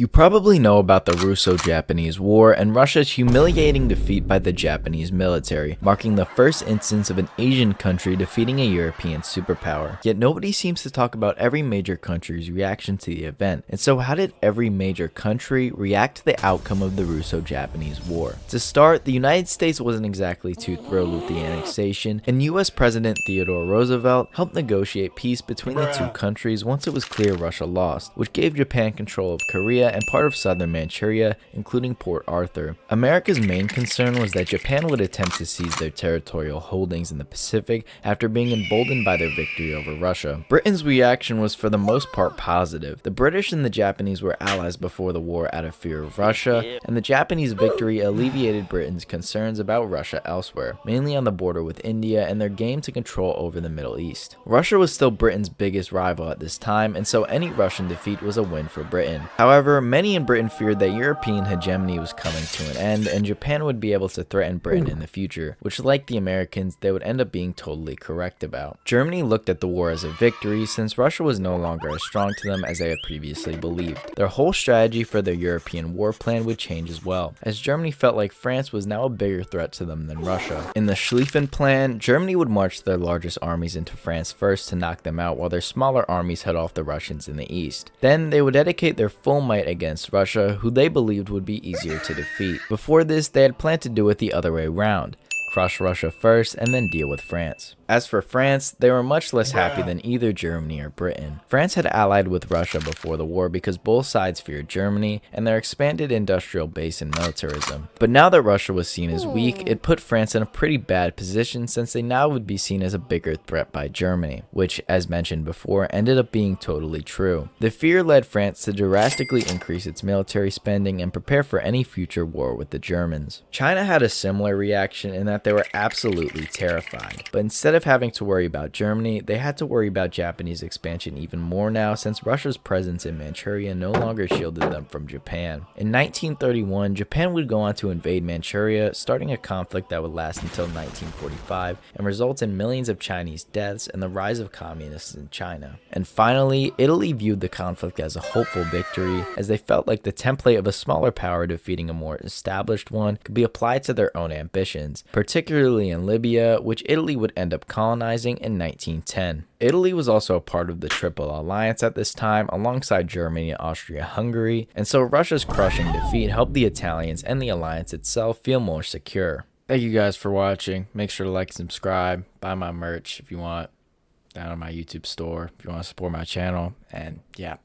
You probably know about the Russo-Japanese War and Russia's humiliating defeat by the Japanese military, marking the first instance of an Asian country defeating a European superpower. Yet nobody seems to talk about every major country's reaction to the event. And so how did every major country react to the outcome of the Russo-Japanese War? To start, the United States wasn't exactly too thrilled with the annexation, and US President Theodore Roosevelt helped negotiate peace between the two countries once it was clear Russia lost, which gave Japan control of Korea and part of southern Manchuria, including Port Arthur. America's main concern was that Japan would attempt to seize their territorial holdings in the Pacific after being emboldened by their victory over Russia. Britain's reaction was for the most part positive. The British and the Japanese were allies before the war out of fear of Russia, and the Japanese victory alleviated Britain's concerns about Russia elsewhere, mainly on the border with India and their game to control over the Middle East. Russia was still Britain's biggest rival at this time, and so any Russian defeat was a win for Britain. However, many in Britain feared that European hegemony was coming to an end and Japan would be able to threaten Britain in the future, which, like the Americans, they would end up being totally correct about. Germany looked at the war as a victory since Russia was no longer as strong to them as they had previously believed. Their whole strategy for their European war plan would change as well, as Germany felt like France was now a bigger threat to them than Russia. In the Schlieffen Plan, Germany would march their largest armies into France first to knock them out while their smaller armies head off the Russians in the east. Then they would dedicate their full might against Russia, who they believed would be easier to defeat. Before this, they had planned to do it the other way around. Crush Russia first and then deal with France. As for France, they were much less happy than either Germany or Britain. France had allied with Russia before the war because both sides feared Germany and their expanded industrial base and militarism. But now that Russia was seen as weak, it put France in a pretty bad position since they now would be seen as a bigger threat by Germany, which, as mentioned before, ended up being totally true. The fear led France to drastically increase its military spending and prepare for any future war with the Germans. China had a similar reaction in that they were absolutely terrified, but instead of having to worry about Germany, they had to worry about Japanese expansion even more now since Russia's presence in Manchuria no longer shielded them from Japan. In 1931, Japan would go on to invade Manchuria, starting a conflict that would last until 1945 and result in millions of Chinese deaths and the rise of communists in China. And finally, Italy viewed the conflict as a hopeful victory, as they felt like the template of a smaller power defeating a more established one could be applied to their own ambitions, particularly in Libya, which Italy would end up colonizing in 1910. Italy was also a part of the Triple Alliance at this time, alongside Germany and Austria-Hungary, and so Russia's crushing defeat helped the Italians and the alliance itself feel more secure. Thank you guys for watching. Make sure to like and subscribe, buy my merch if you want, down on my YouTube store if you want to support my channel, and yeah.